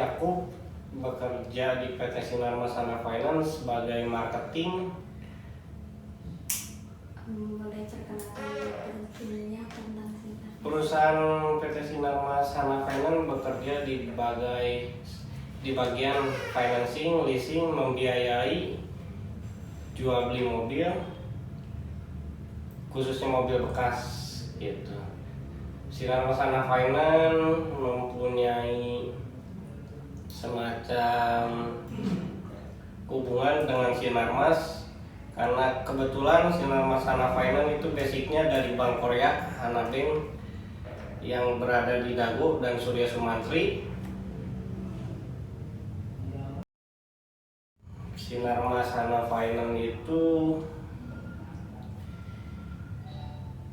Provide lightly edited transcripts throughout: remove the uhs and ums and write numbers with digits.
Yakub, bekerja di PT Sinar Masana Finance sebagai marketing. Boleh perkenalkan dirinya tentang Sinar? Perusahaan PT Sinar Masana Finance bekerja di bagian financing, leasing, membiayai jual beli mobil, khususnya mobil bekas gitu. Sinar Masana Finance mempunyai semacam hubungan dengan Sinarmas karena kebetulan Sinar Masana Finance itu basicnya dari Bank Korea, Hana Bank, yang berada di Dago dan Surya Sumantri. Sinar Masana Finance itu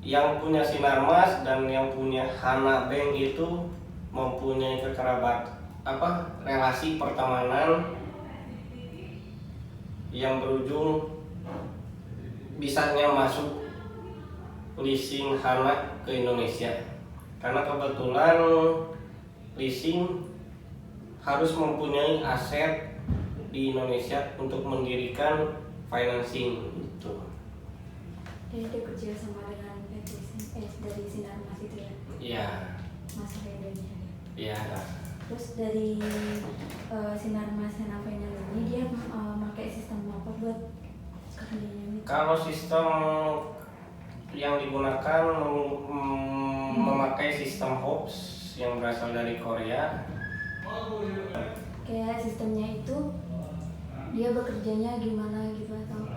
yang punya Sinarmas dan yang punya Hana Bank itu mempunyai relasi pertemanan yang berujung bisanya masuk leasing Hana ke Indonesia. Karena kebetulan leasing harus mempunyai aset di Indonesia untuk mendirikan financing itu. Jadi dia kerja sama dengan dari Sinarmas itu ya? Iya. Masuk ke Indonesia. Iya. Terus dari Sinar Masana Finance ini dia pakai sistem apa buat kerjanya? Kalau sistem yang digunakan memakai sistem HOPS yang berasal dari Korea. Kayak sistemnya itu dia bekerjanya gimana gitu atau?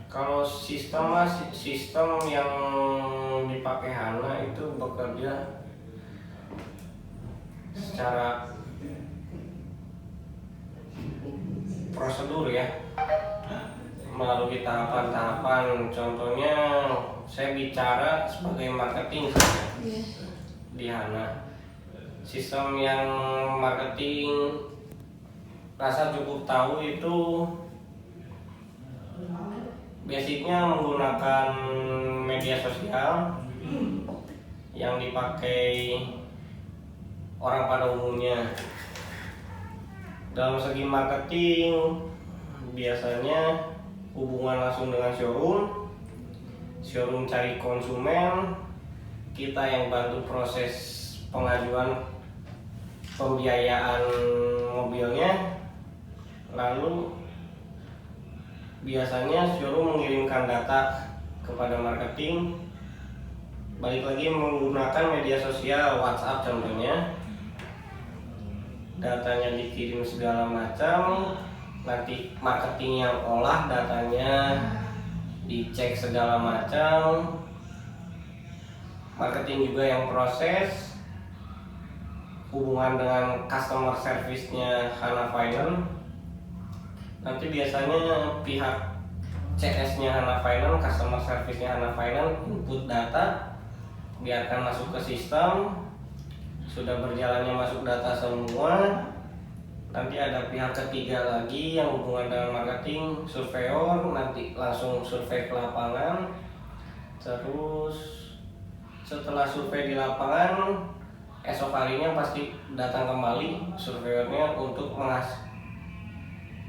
Kalau sistem yang dipakai Hana itu bekerja secara prosedur ya, melalui tahapan-tahapan. Contohnya saya bicara sebagai marketing di Hana. Sistem yang marketing rasa cukup tahu itu basicnya menggunakan media sosial yang dipakai orang pada umumnya. Dalam segi marketing biasanya hubungan langsung dengan showroom cari konsumen, kita yang bantu proses pengajuan pembiayaan mobilnya, lalu biasanya showroom mengirimkan data kepada marketing, balik lagi menggunakan media sosial, WhatsApp contohnya. Datanya dikirim segala macam, nanti marketing yang olah datanya, dicek segala macam, marketing juga yang proses, hubungan dengan customer service-nya Hana Finance. Nanti biasanya pihak CS-nya Hana Finance, customer service-nya Hana Finance input data, biarkan masuk ke sistem. Sudah berjalannya masuk data semua, nanti ada pihak ketiga lagi yang hubungan dengan marketing, surveyor, nanti langsung survei ke lapangan. Terus setelah survei di lapangan, esok harinya pasti datang kembali surveyornya untuk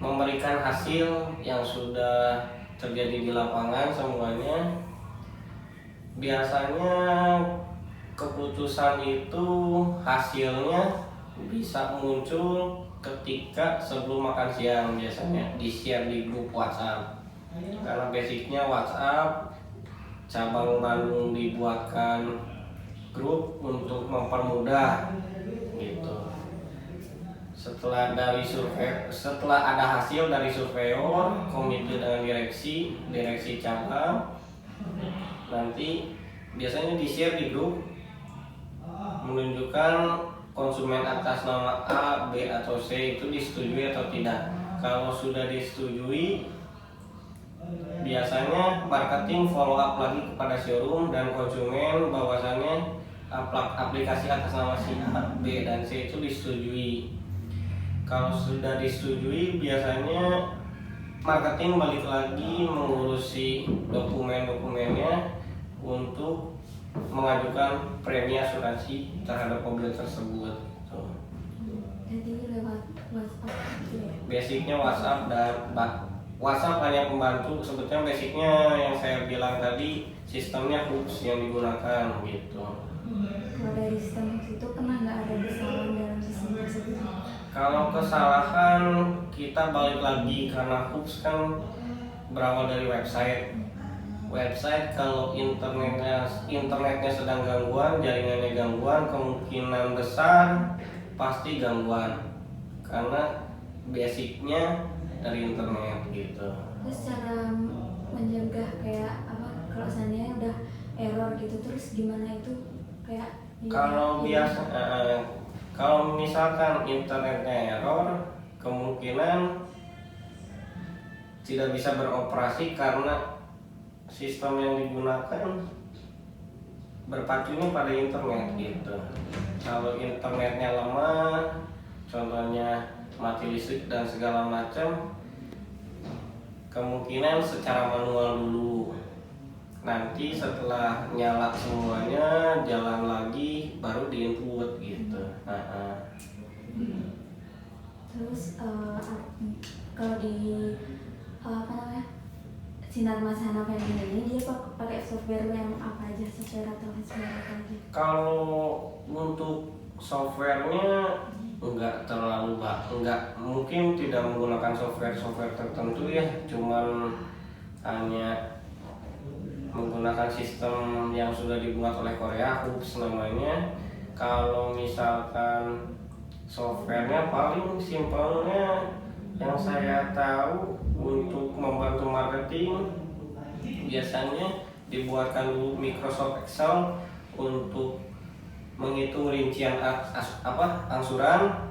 memberikan hasil yang sudah terjadi di lapangan semuanya. Biasanya keputusan itu hasilnya bisa muncul ketika sebelum makan siang, biasanya di-share di grup WhatsApp. Karena basicnya WhatsApp, cabang Bandung dibuatkan grup untuk mempermudah gitu. Setelah ada hasil dari surveyor, komite dengan direksi cabang, nanti biasanya di-share di grup menunjukkan konsumen atas nama A, B, atau C itu disetujui atau tidak. Kalau sudah disetujui, biasanya marketing follow up lagi kepada showroom dan konsumen bahwasannya aplikasi atas nama si A, B, dan C itu disetujui. Kalau sudah disetujui, biasanya marketing balik lagi mengurusi dokumen-dokumennya untuk mengajukan premi asuransi terhadap mobil tersebut. Jadi WhatsApp gitu ya. Basicnya WhatsApp dan WhatsApp hanya pembantu. Sebetulnya basicnya yang saya bilang tadi sistemnya hooks yang digunakan gitu. Kalau dari sistem itu pernah nggak ada kesalahan dalam sistem tersebut? Kalau kesalahan kita balik lagi karena hooks kan berawal dari website. Website kalau internetnya sedang gangguan, jaringannya gangguan, kemungkinan besar pasti gangguan karena basicnya dari internet gitu. Terus cara mencegah kayak apa kalau seandainya udah error gitu, terus gimana itu kayak Kalau biasa, kalau misalkan internetnya error, kemungkinan tidak bisa beroperasi karena sistem yang digunakan berpacunya pada internet gitu. Kalau internetnya lemah, contohnya mati listrik dan segala macam, kemungkinan secara manual dulu. Nanti setelah nyala semuanya jalan lagi baru diinput gitu. Terus kalau di apa namanya Sinar Mas Hanafi ini dia pakai software yang apa aja, software atau hardware apa aja? Kalau untuk softwarenya enggak terlalu enggak, mungkin tidak menggunakan software tertentu ya, cuman hanya menggunakan sistem yang sudah dibuat oleh Korea, hooks namanya. Kalau misalkan softwarenya paling simpelnya yang saya tahu untuk membantu marketing biasanya dibuatkan dulu Microsoft Excel untuk menghitung rincian angsuran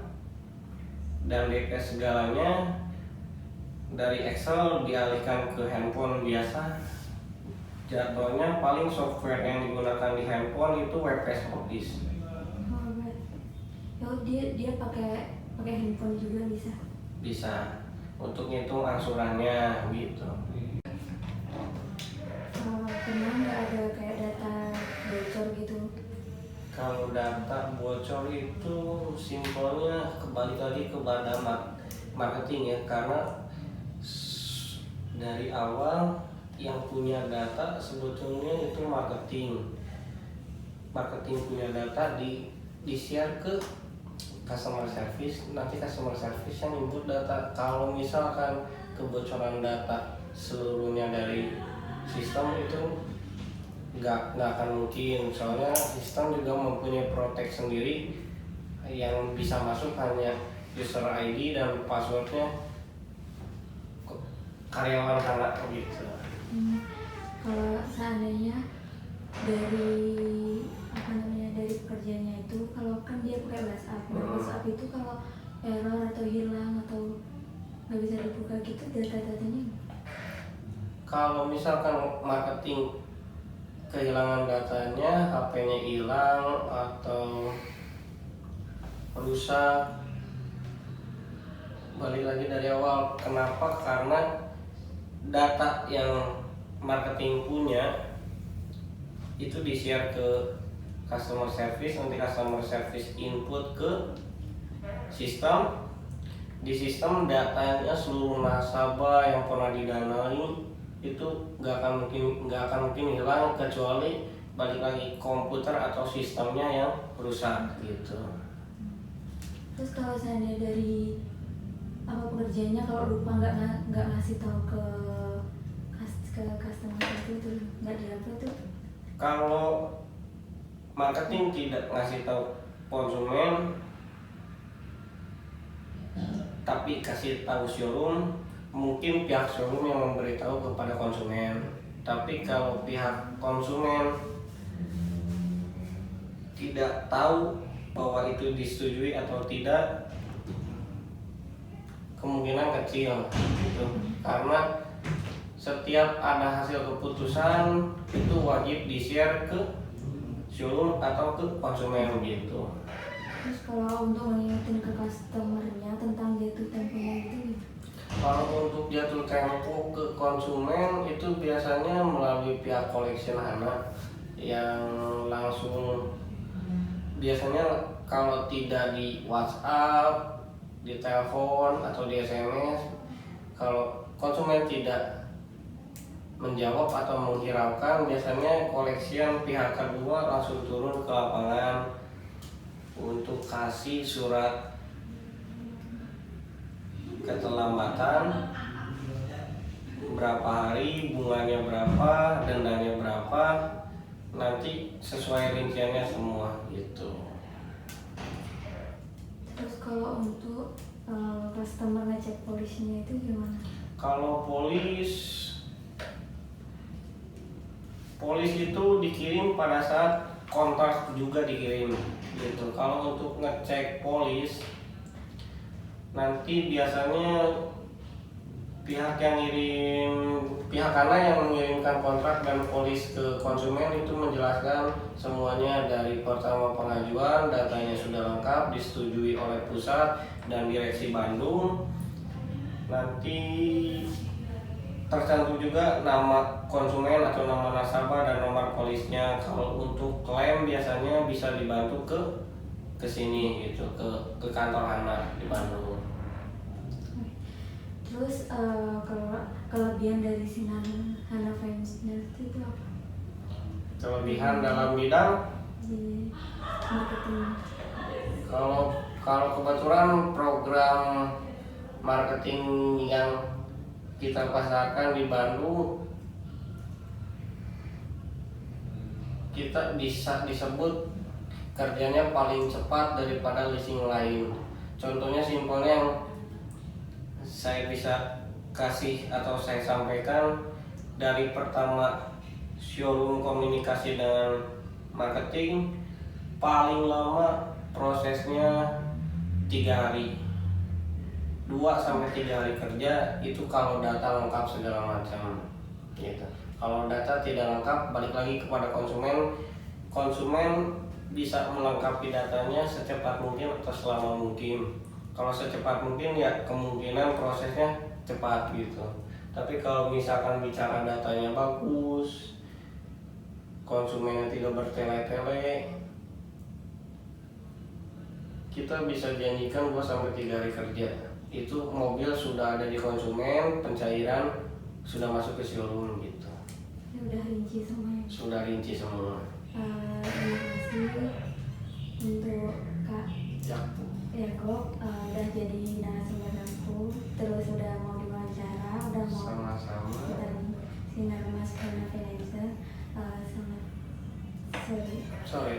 dan DP segalanya. Dari Excel dialihkan ke handphone biasa. Jatuhnya paling software yang digunakan di handphone itu WPS Office. Oh, dia pakai handphone juga bisa. Bisa untuk ngitung angsurannya gitu. Pernah nggak ada kayak data bocor gitu? Kalau data bocor itu simpelnya kembali lagi kepada marketing ya, karena dari awal yang punya data sebetulnya itu marketing punya data di-share ke customer service, nanti customer service yang input data. Kalau misalkan kebocoran data seluruhnya dari sistem itu nggak akan mungkin, soalnya sistem juga mempunyai protect sendiri yang bisa masuk hanya user ID dan passwordnya karyawan sana gitu. Kalau seandainya dari dari pekerjaannya itu, kalau kan dia pakai WhatsApp itu kalau error atau hilang atau nggak bisa dibuka gitu data-datanya? Kalau misalkan marketing kehilangan datanya, HP-nya hilang atau rusak, balik lagi dari awal. Kenapa? Karena data yang marketing punya itu di-share ke customer service, nanti customer service input ke sistem. Di sistem datanya seluruh nasabah yang pernah didanai itu nggak akan mungkin hilang, kecuali balik lagi komputer atau sistemnya yang rusak gitu. Terus kalau seandainya dari pekerjaannya kalau lupa nggak ngasih tahu ke customer itu nggak diupload tuh? Kalau marketing tidak ngasih tahu konsumen tapi kasih tahu showroom, mungkin pihak showroom yang memberitahu kepada konsumen. Tapi kalau pihak konsumen tidak tahu bahwa itu disetujui atau tidak, kemungkinan kecil gitu. Karena setiap ada hasil keputusan itu wajib di-share ke showroom atau ke konsumen gitu. Terus kalau untuk mengingatkan ke customernya tentang jatuh temponya gitu? Kalau untuk jatuh tempo ke konsumen itu biasanya melalui pihak collection HANA yang langsung, biasanya kalau tidak di WhatsApp di telepon atau di SMS. Kalau konsumen tidak menjawab atau menghiraukan, biasanya koleksian pihak kedua langsung turun ke lapangan untuk kasih surat keterlambatan berapa hari, bunganya berapa, dendanya berapa, nanti sesuai rinciannya semua gitu. Terus kalau untuk customer ngecek polisnya itu gimana? Kalau polis itu dikirim pada saat kontrak juga dikirim gitu. Kalau untuk ngecek polis nanti biasanya pihak kanan yang mengirimkan kontrak dan polis ke konsumen itu menjelaskan semuanya dari pertama pengajuan, datanya sudah lengkap, disetujui oleh pusat dan direksi Bandung. Nanti tercantum juga nama konsumen atau nama nasabah dan nomor polisnya. Kalau untuk klaim biasanya bisa dibantu ke sini gitu, ke kantor Hana di Bandung. Terus kalau kelebihan dari sinar Hana Finance itu apa? Kelebihan dalam bidang Di marketing. kalau kebetulan program marketing yang kita pasarkan di Bandung, kita bisa disebut kerjanya paling cepat daripada leasing lain. Contohnya simpelnya yang saya bisa kasih atau saya sampaikan, dari pertama showroom komunikasi dengan marketing paling lama prosesnya 3 hari, 2-3 hari kerja itu kalau data lengkap segala macam gitu. Kalau data tidak lengkap, balik lagi kepada konsumen bisa melengkapi datanya secepat mungkin atau selama mungkin. Kalau secepat mungkin ya kemungkinan prosesnya cepat gitu. Tapi kalau misalkan bicara datanya bagus, konsumennya tidak bertele-tele, kita bisa janjikan 2-3 hari kerja itu mobil sudah ada di konsumen, pencairan sudah masuk ke showroom gitu. Ya udah rinci semuanya. Sudah rinci semua. Terima kasih untuk Kak Yakob udah jadi narasumber aku, terus udah mau diwawancara, udah mau Sama-sama. sinar Mas Hana Finance. Sangat sorry. Sorry.